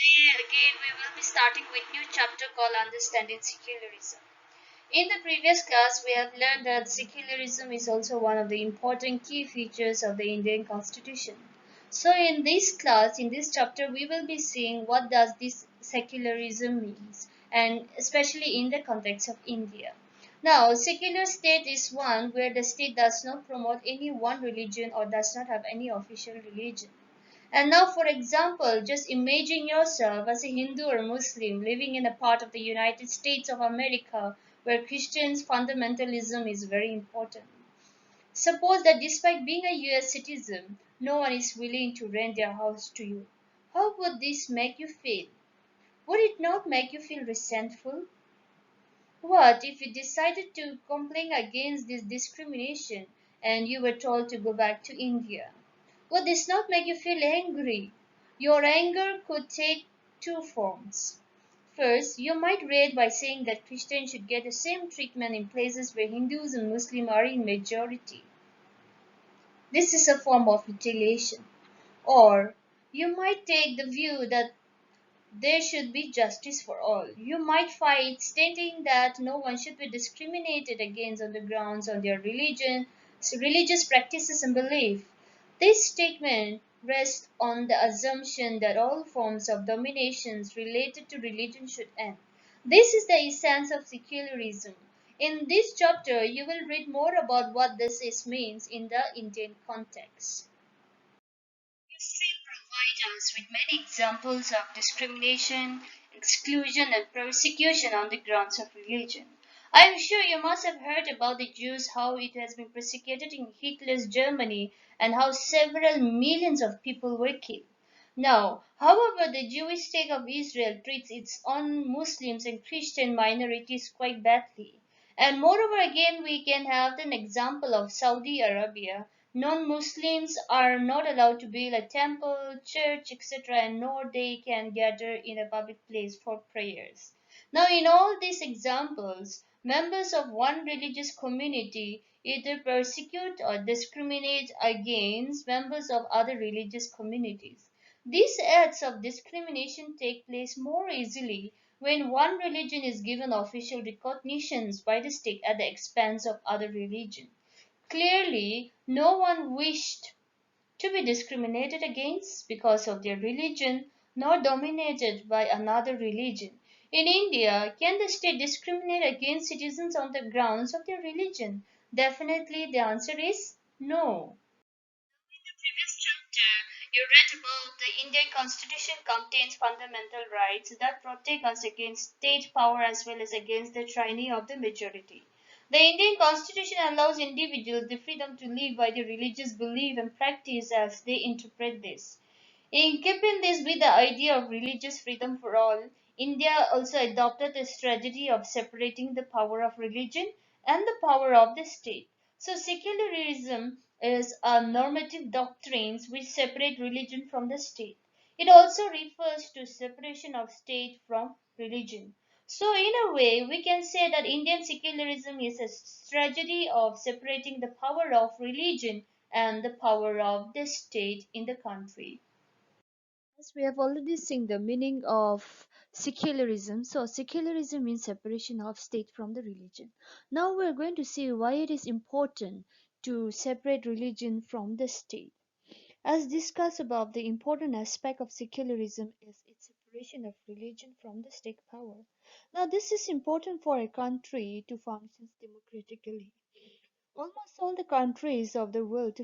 Today again we will be starting with new chapter called Understanding Secularism. In the previous class we have learned that secularism is also one of the important key features of the Indian constitution. So in this class, in this chapter, we will be seeing what does this secularism means, and especially in the context of India. Now, secular state is one where the state does not promote any one religion or does not have any official religion. And now, for example, just imagine yourself as a Hindu or Muslim living in a part of the United States of America where Christian fundamentalism is very important. Suppose that despite being a US citizen, no one is willing to rent their house to you. How would this make you feel? Would it not make you feel resentful? What if you decided to complain against this discrimination and you were told to go back to India? Would this not make you feel angry? Your anger could take two forms. First, you might react by saying that Christians should get the same treatment in places where Hindus and Muslims are in majority. This is a form of retaliation. Or you might take the view that there should be justice for all. You might fight, stating that no one should be discriminated against on the grounds of their religion, religious practices, and belief. This statement rests on the assumption that all forms of dominations related to religion should end. This is the essence of secularism. In this chapter, you will read more about what means in the Indian context. History provides us with many examples of discrimination, exclusion, and persecution on the grounds of religion. I am sure you must have heard about the Jews, how it has been persecuted in Hitler's Germany, and how several millions of people were killed. Now, however, the Jewish state of Israel treats its own Muslims and Christian minorities quite badly. And moreover, again, we can have an example of Saudi Arabia. Non-Muslims are not allowed to build a temple, church, etc., and nor they can gather in a public place for prayers. Now, in all these examples, members of one religious community either persecute or discriminate against members of other religious communities. These acts of discrimination take place more easily when one religion is given official recognitions by the state at the expense of other religions. Clearly, no one wished to be discriminated against because of their religion, nor dominated by another religion. In India, can the state discriminate against citizens on the grounds of their religion? Definitely, the answer is no. In the previous chapter, you read about the Indian Constitution contains fundamental rights that protect us against state power as well as against the tyranny of the majority. The Indian Constitution allows individuals the freedom to live by their religious belief and practice as they interpret this. In keeping this with the idea of religious freedom for all, India also adopted the strategy of separating the power of religion and the power of the state. So, secularism is a normative doctrine which separate religion from the state. It also refers to separation of state from religion. So, in a way, we can say that Indian secularism is a strategy of separating the power of religion and the power of the state in the country. Yes, we have already seen the meaning of secularism. So, secularism means separation of state from the religion. Now, we are going to see why it is important to separate religion from the state. As discussed above, the important aspect of secularism is its separation of religion from the state power. Now, this is important for a country to function democratically. Almost all the countries of the world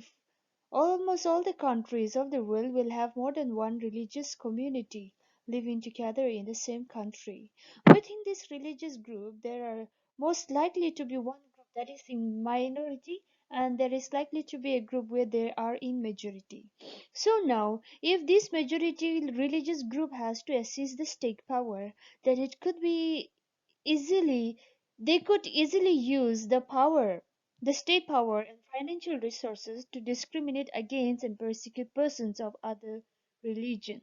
Almost all the countries of the world will have more than one religious community living together in the same country. Within this religious group, there are most likely to be one group that is in minority, and there is likely to be a group where they are in majority. So now, if this majority religious group has to assist the state power, then it could be easily they could easily use the state power and financial resources to discriminate against and persecute persons of other religion.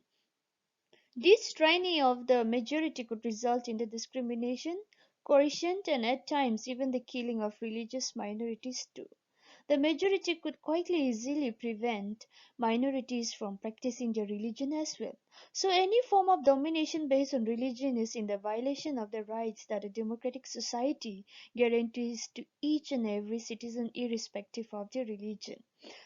This tyranny of the majority could result in the discrimination, coercion, and at times even the killing of religious minorities too. the majority could quite easily prevent minorities from practicing their religion as well. So any form of domination based on religion is in the violation of the rights that a democratic society guarantees to each and every citizen irrespective of their religion.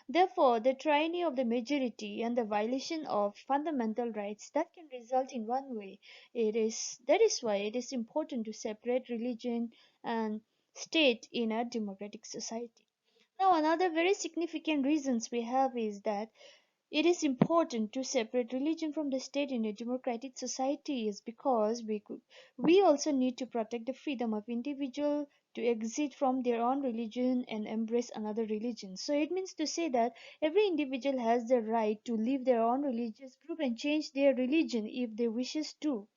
Therefore, the tyranny of the majority and the violation of fundamental rights that can result in one way. That is why it is important to separate religion and state in a democratic society. Now, another very significant reasons we have is that it is important to separate religion from the state in a democratic society is because we also need to protect the freedom of individual to exit from their own religion and embrace another religion. So it means to say that every individual has the right to leave their own religious group and change their religion if they wishes to,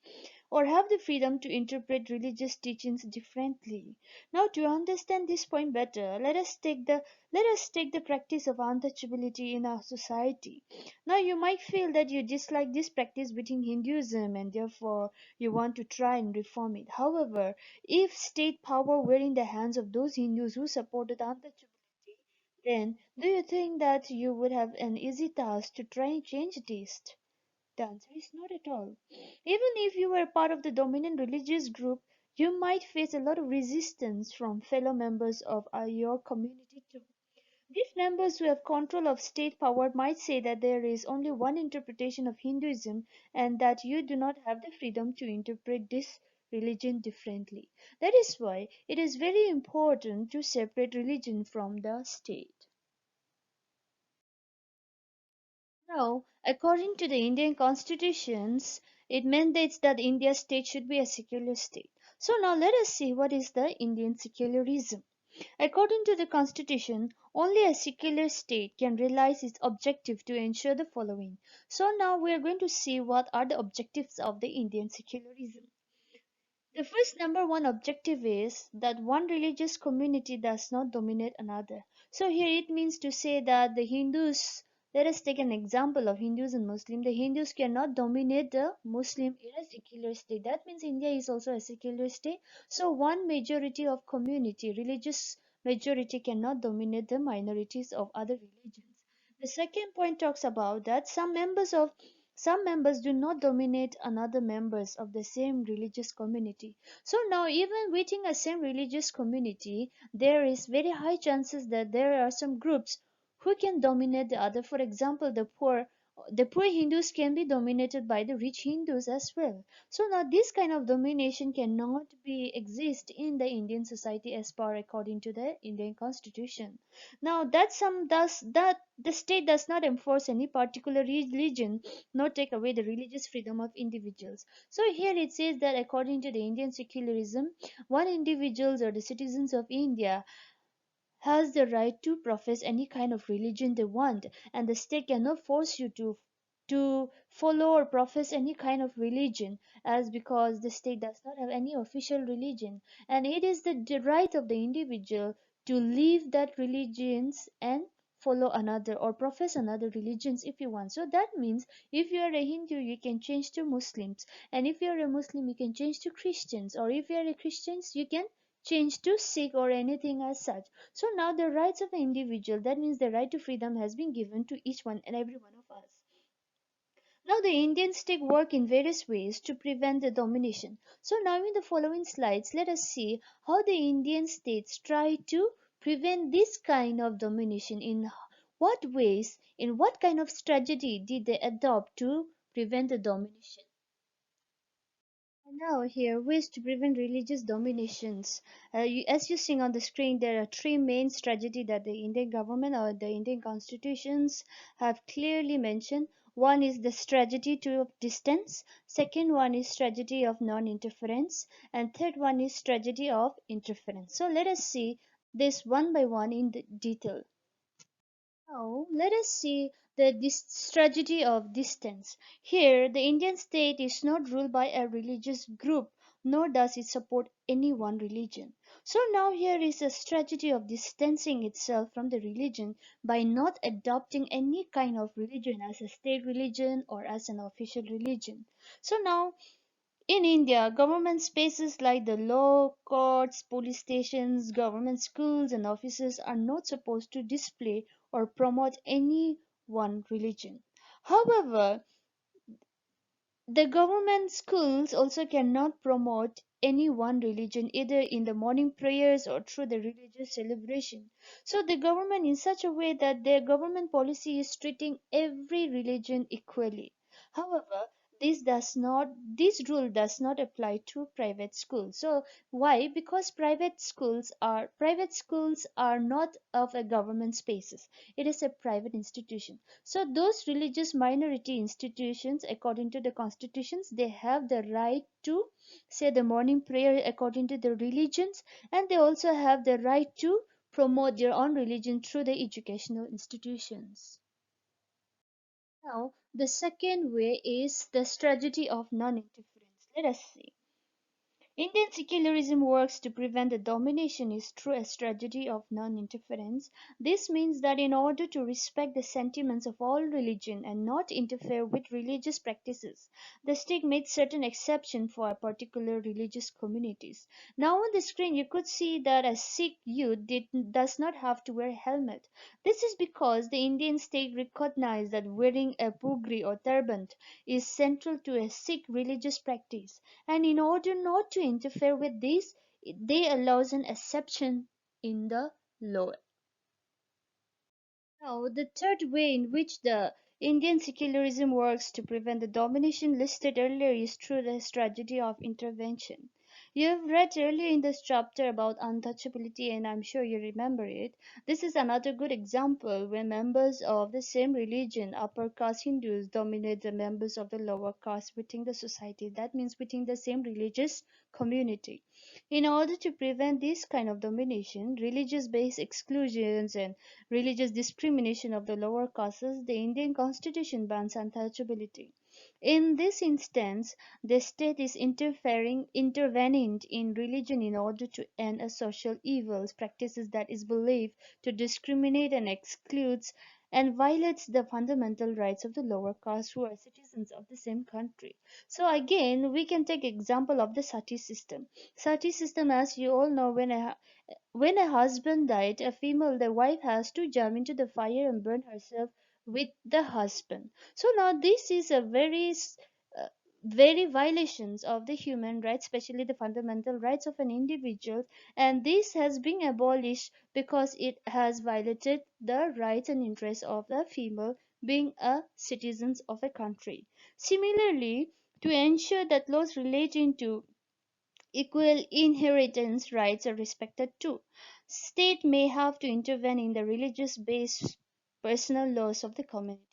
or have the freedom to interpret religious teachings differently. Now, to understand this point better, let us take the practice of untouchability in our society. Now, you might feel that you dislike this practice within Hinduism and therefore you want to try and reform it. However, if state power were in the hands of those Hindus who supported untouchability, then do you think that you would have an easy task to try and change this? The answer is not at all. Even if you were part of the dominant religious group, you might face a lot of resistance from fellow members of your community too. These members who have control of state power might say that there is only one interpretation of Hinduism and that you do not have the freedom to interpret this religion differently. That is why it is very important to separate religion from the state. Now, according to the Indian constitutions, it mandates that India's state should be a secular state. So now let us see what is the Indian secularism. According to the constitution, only a secular state can realize its objective to ensure the following. So now we are going to see what are the objectives of the Indian secularism. The first number one objective is that one religious community does not dominate another. So here it means to say that the Hindus, let us take an example of Hindus and Muslim. The Hindus cannot dominate the Muslim in a secular state. That means India is also a secular state. So one majority of community, religious majority cannot dominate the minorities of other religions. The second point talks about that some members do not dominate another members of the same religious community. So now even within a same religious community, there is very high chances that there are some groups who can dominate the other. For example, the poor Hindus can be dominated by the rich Hindus as well. So now this kind of domination cannot be exist in the Indian society as per according to the Indian constitution. Now that some does that the state does not enforce any particular religion nor take away the religious freedom of individuals. So here it says that according to the Indian secularism, one individuals or the citizens of India has the right to profess any kind of religion they want, and the state cannot force you to follow or profess any kind of religion, as because the state does not have any official religion, and it is the right of the individual to leave that religions and follow another or profess another religions if you want. So that means if you are a Hindu you can change to Muslims, and if you are a Muslim you can change to Christians, or if you are a Christians you can change to Sikh or anything as such. So now the rights of the individual, that means the right to freedom has been given to each one and every one of us. Now the Indian state work in various ways to prevent the domination. So now in the following slides, let us see how the Indian states try to prevent this kind of domination. In what ways, in what kind of strategy did they adopt to prevent the domination? Now here, ways to prevent religious dominations. As you see on the screen, there are three main strategies that the Indian government or the Indian constitutions have clearly mentioned. One is the strategy to distance, second one is strategy of non-interference, and third one is strategy of interference. So let us see this one by one in the detail. Now, let us see this strategy of distance. Here, the Indian state is not ruled by a religious group, nor does it support any one religion. So now here is a strategy of distancing itself from the religion by not adopting any kind of religion as a state religion or as an official religion. So now In India, government spaces like the law courts, police stations, government schools, and offices are not supposed to display or promote any one religion. However, the government schools also cannot promote any one religion either in the morning prayers or through the religious celebration. So the government in such a way that their government policy is treating every religion equally. However, this rule does not apply to private schools. So why? Because private schools are not of a government spaces. It is a private institution. So those religious minority institutions, according to the constitutions, they have the right to say the morning prayer according to the religions, and they also have the right to promote their own religion through the educational institutions. Now, the second way is the strategy of non-interference. Let us see. Indian secularism works to prevent the domination is through a strategy of non-interference. This means that in order to respect the sentiments of all religion and not interfere with religious practices, the state made certain exceptions for particular religious communities. Now on the screen you could see that a Sikh youth does not have to wear a helmet. This is because the Indian state recognized that wearing a pugri or turban is central to a Sikh religious practice, and in order not to interfere with this, they allows an exception in the law. Now, the third way in which the Indian secularism works to prevent the domination listed earlier is through the strategy of intervention. You have read earlier in this chapter about untouchability, and I'm sure you remember it. This is another good example where members of the same religion, upper caste Hindus, dominate the members of the lower caste within the society. That means within the same religious community. In order to prevent this kind of domination, religious based exclusions, and religious discrimination of the lower castes, the Indian constitution bans untouchability. In this instance, the state is intervening in religion in order to end a social evils, practices that is believed to discriminate and excludes and violates the fundamental rights of the lower caste who are citizens of the same country. So again, we can take example of the sati system. Sati system, as you all know, when a husband died, a female, the wife has to jump into the fire and burn herself with the husband. So now this is a uh, very violations of the human rights, especially the fundamental rights of an individual, and this has been abolished because it has violated the rights and interests of the female being a citizens of a country. Similarly, to ensure that laws relating to equal inheritance rights are respected too. State may have to intervene in the religious based personal laws of the communities.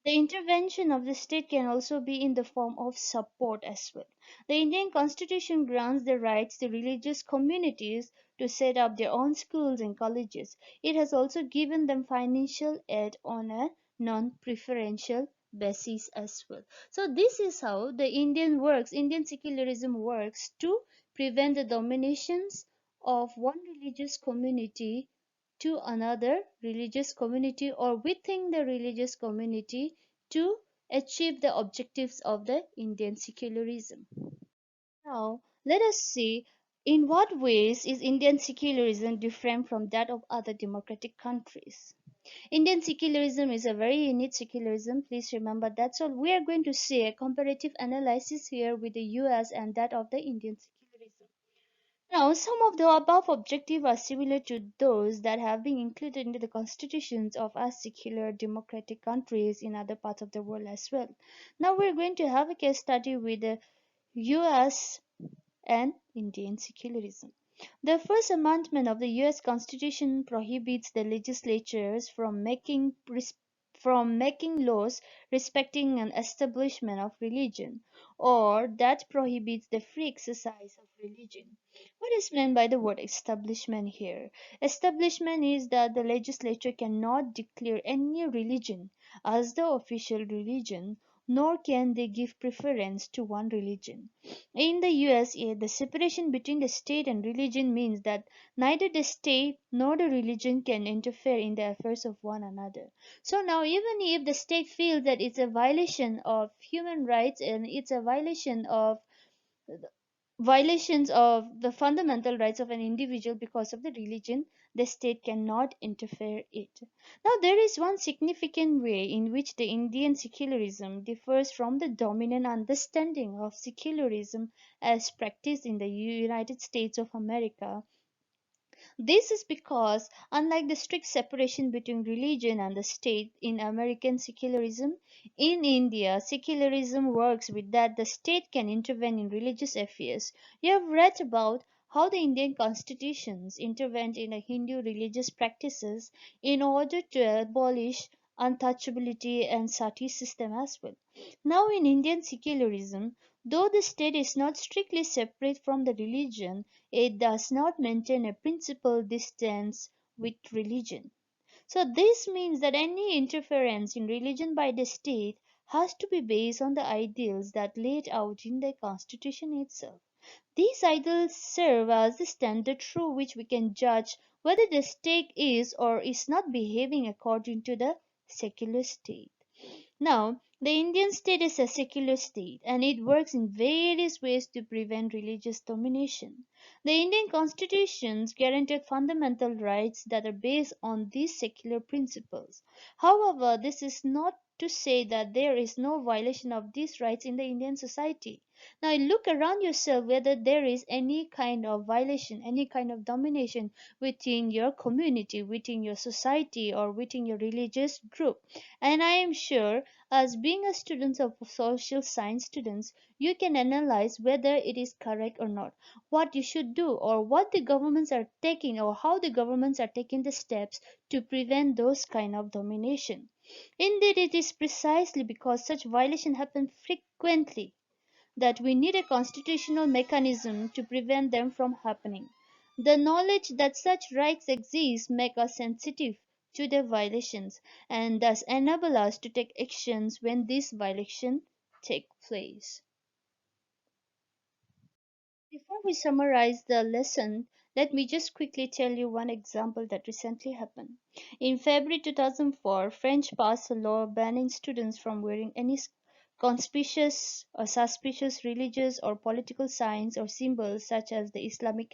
The intervention of the state can also be in the form of support as well. The Indian constitution grants the rights to religious communities to set up their own schools and colleges. It has also given them financial aid on a non-preferential basis as well. So this is how the Indian secularism works to prevent the dominations of one religious community to another religious community or within the religious community to achieve the objectives of the Indian secularism. Now, let us see in what ways is Indian secularism different from that of other democratic countries. Indian secularism is a very unique secularism. Please remember that. So we are going to see a comparative analysis here with the US and that of the Indian secularism. Now, some of the above objectives are similar to those that have been included into the constitutions of our secular democratic countries in other parts of the world as well. Now, we're going to have a case study with the US and Indian secularism. The First Amendment of the US Constitution prohibits the legislatures from making laws respecting an establishment of religion, or that prohibits the free exercise of religion. What is meant by the word establishment here? Establishment is that the legislature cannot declare any religion as the official religion, nor can they give preference to one religion. In the USA, the separation between the state and religion means that neither the state nor the religion can interfere in the affairs of one another. So now, even if the state feels that it's a violation of human rights and it's a violation of violations of the fundamental rights of an individual because of the religion, the state cannot interfere it. Now, there is one significant way in which the Indian secularism differs from the dominant understanding of secularism as practiced in the United States of America. This is because, unlike the strict separation between religion and the state in American secularism, in India, secularism works with that the state can intervene in religious affairs. You have read about how the Indian constitutions intervened in the Hindu religious practices in order to abolish untouchability and sati system as well. Now, in Indian secularism, though the state is not strictly separate from the religion, it does not maintain a principled distance with religion. So, this means that any interference in religion by the state has to be based on the ideals that laid out in the constitution itself. These ideals serve as the standard through which we can judge whether the state is or is not behaving according to the secular state. Now, the Indian state is a secular state and it works in various ways to prevent religious domination. The Indian constitutions guaranteed fundamental rights that are based on these secular principles. However, this is not to say that there is no violation of these rights in the Indian society. Now, look around yourself whether there is any kind of violation, any kind of domination within your community, within your society, or within your religious group. And I am sure, as being a student of social science students, you can analyze whether it is correct or not, what you should do, or what the governments are taking, or how the governments are taking the steps to prevent those kind of domination. Indeed, it is precisely because such violation happen frequently that we need a constitutional mechanism to prevent them from happening. The knowledge that such rights exist make us sensitive to their violations and thus enable us to take actions when these violations take place. Before we summarize the lesson, let me just quickly tell you one example that recently happened. In February 2004, French passed a law banning students from wearing any conspicuous or suspicious religious or political signs or symbols such as the Islamic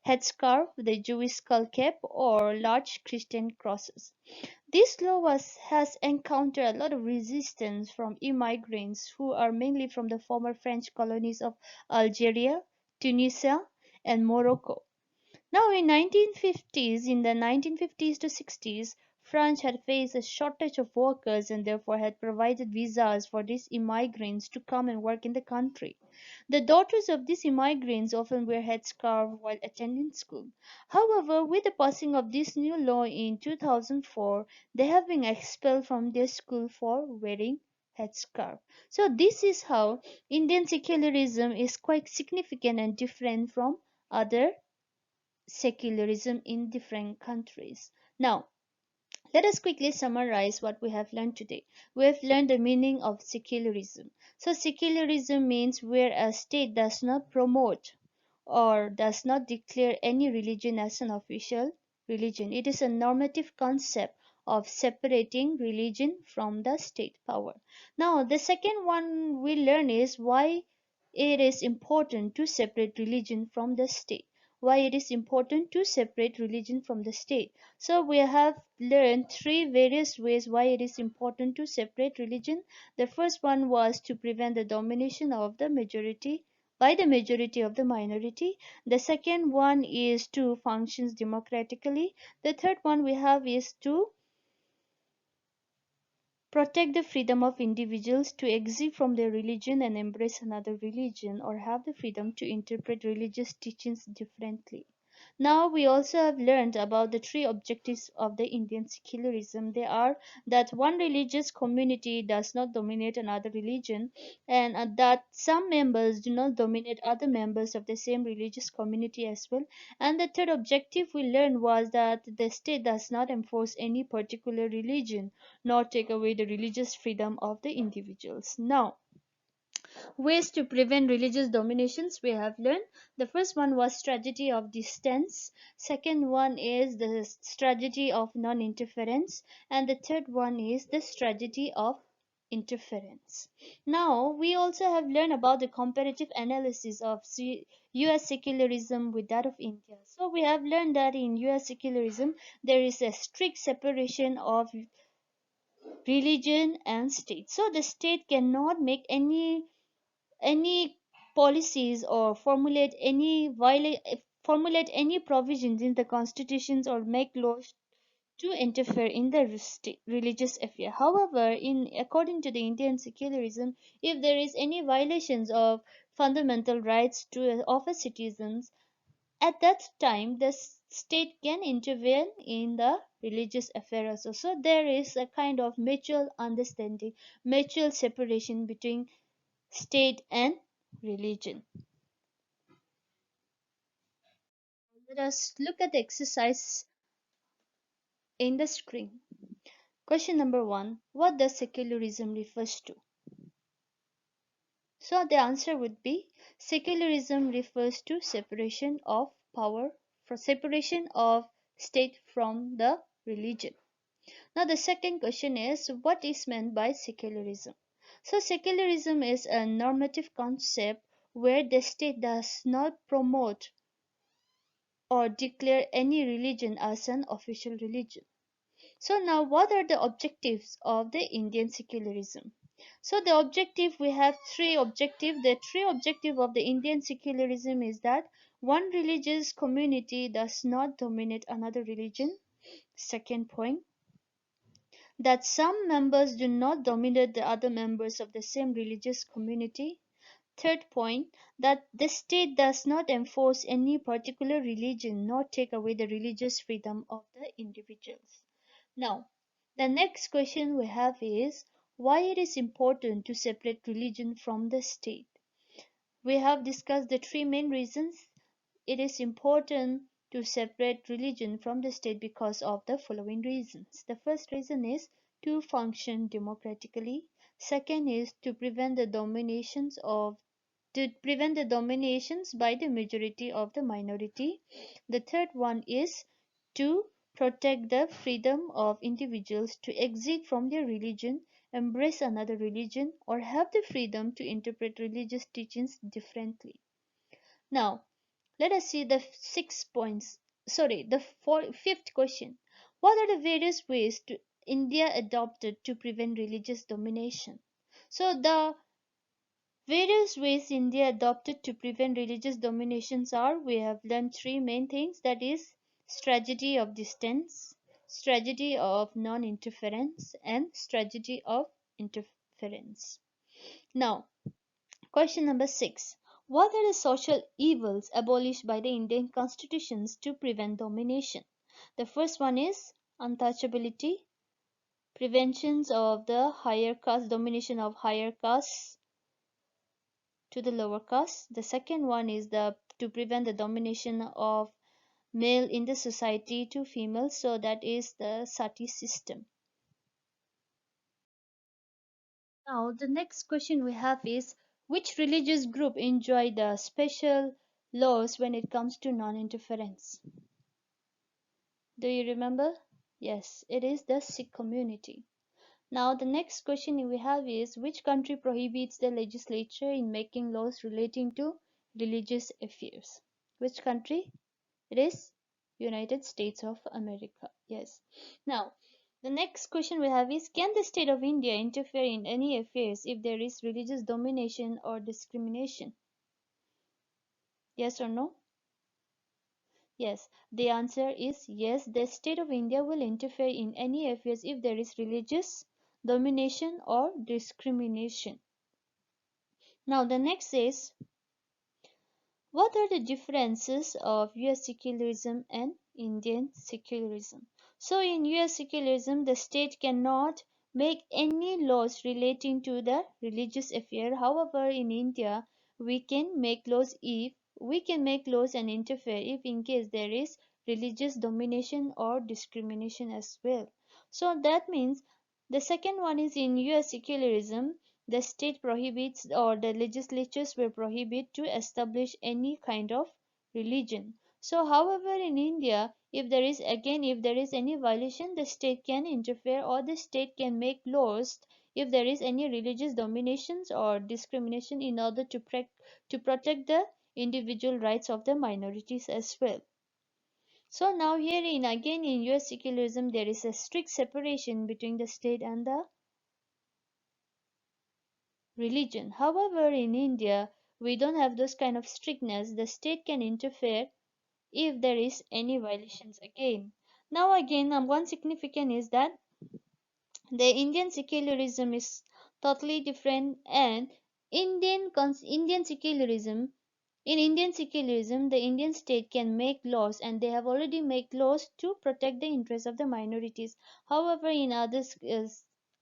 headscarf, the Jewish skull cap, or large Christian crosses. This law has encountered a lot of resistance from immigrants who are mainly from the former French colonies of Algeria, Tunisia, and Morocco. Now, in the 1950s to 60s, France had faced a shortage of workers and therefore had provided visas for these immigrants to come and work in the country. The daughters of these immigrants often wear headscarves while attending school. However, with the passing of this new law in 2004, they have been expelled from their school for wearing headscarf. So this is how Indian secularism is quite significant and different from other secularism in different countries. Now, let us quickly summarize what we have learned today. We have learned the meaning of secularism. So, secularism means where a state does not promote or does not declare any religion as an official religion. It is a normative concept of separating religion from the state power. Now, the second one we learn is why it is important to separate religion from the state. Why it is important to separate religion from the state. So we have learned three various ways why it is important to separate religion. The first one was to prevent the domination of the majority by the majority of the minority. The second one is to function democratically. The third one we have is to protect the freedom of individuals to exit from their religion and embrace another religion or have the freedom to interpret religious teachings differently. Now we also have learned about the three objectives of the Indian secularism. They are that one religious community does not dominate another religion and that some members do not dominate other members of the same religious community as well. And the third objective we learned was that the state does not enforce any particular religion nor take away the religious freedom of the individuals. Now, ways to prevent religious dominations we have learned. The first one was strategy of distance. Second one is the strategy of non-interference. And the third one is the strategy of interference. Now, we also have learned about the comparative analysis of US secularism with that of India. So, we have learned that in US secularism, there is a strict separation of religion and state. So, the state cannot make any policies or formulate any provisions in the constitutions or make laws to interfere in the religious affair. However, in according to the Indian secularism, if there is any violations of fundamental rights of a citizens, at that time the state can intervene in the religious affair also. So there is a kind of mutual understanding, mutual separation between state and religion. Let us look at the exercise in the screen. Question number 1. What does secularism refers to? So the answer would be secularism refers to separation of power, for separation of state from the religion. Now the second question is what is meant by secularism? So secularism is a normative concept where the state does not promote or declare any religion as an official religion. So now what are the objectives of the Indian secularism? So the objective, we have three objectives. The three objective of the Indian secularism is that one religious community does not dominate another religion. Second point, that some members do not dominate the other members of the same religious community. Third point, that the state does not enforce any particular religion nor take away the religious freedom of the individuals. Now, the next question we have is why it is important to separate religion from the state. We have discussed the three main reasons it is important to separate religion from the state because of the following reasons. The first reason is to function democratically. Second is to prevent the dominations by the majority of the minority. The third one is to protect the freedom of individuals to exit from their religion, embrace another religion, or have the freedom to interpret religious teachings differently. Now, let us see the fifth question. What are the various ways India adopted to prevent religious domination? So the various ways India adopted to prevent religious dominations are, we have learned three main things, that is strategy of distance, strategy of non-interference, and strategy of interference. Now, question number 6. What are the social evils abolished by the Indian constitutions to prevent domination? The first one is untouchability, preventions of the higher caste, domination of higher castes to the lower caste. The second one is to prevent the domination of male in the society to female, so that is the sati system. Now the next question we have is which religious group enjoy the special laws when it comes to non-interference? Do you remember? Yes, it is the Sikh community. Now the next question we have is which country prohibits the legislature in making laws relating to religious affairs? Which country? It is United States of America. Yes. Now the next question we have is can the state of India interfere in any affairs if there is religious domination or discrimination? Yes or no? Yes. The answer is yes. The state of India will interfere in any affairs if there is religious domination or discrimination. Now the next is what are the differences of US secularism and Indian secularism? So in US secularism the state cannot make any laws relating to the religious affair. However, in India we can make laws and interfere if in case there is religious domination or discrimination as well. So that means the second one is in US secularism the state prohibits or the legislatures will prohibit to establish any kind of religion. So however in India if there is any violation the state can interfere or the state can make laws if there is any religious dominations or discrimination in order to protect the individual rights of the minorities as well. So now here in again in US secularism there is a strict separation between the state and the religion. However, in India we don't have those kind of strictness. The state can interfere if there is any violations again. Now again, one significant is that the Indian secularism is totally different, and Indian secularism in Indian secularism the Indian state can make laws, and they have already made laws to protect the interests of the minorities. However, in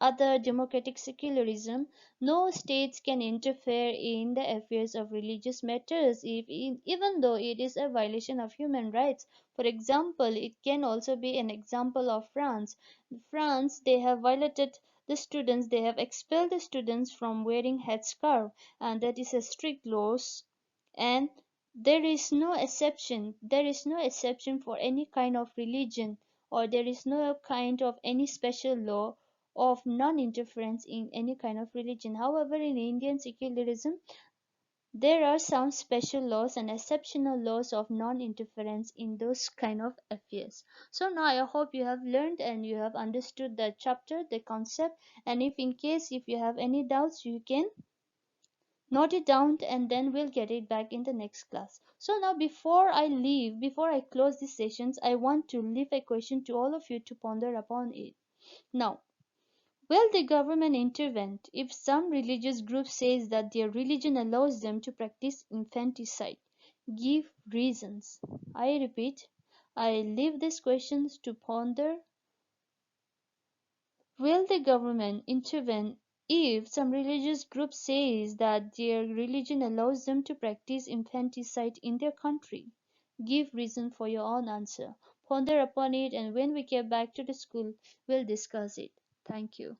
other democratic secularism, no states can interfere in the affairs of religious matters even though it is a violation of human rights. For example, it can also be an example of France. France, they have violated the students, they have expelled the students from wearing headscarf, and that is a strict laws, and there is no exception for any kind of religion, or there is no kind of any special law of non-interference in any kind of religion. However, in Indian secularism there are some special laws and exceptional laws of non-interference in those kind of affairs. So now I hope you have learned and you have understood the chapter, the concept, and if in case if you have any doubts you can note it down, and then we'll get it back in the next class. So now before I close these sessions, I want to leave a question to all of you to ponder upon it. Now, will the government intervene if some religious group says that their religion allows them to practice infanticide? Give reasons. I repeat, I leave these questions to ponder. Will the government intervene if some religious group says that their religion allows them to practice infanticide in their country? Give reason for your own answer. Ponder upon it, and when we get back to the school, we'll discuss it. Thank you.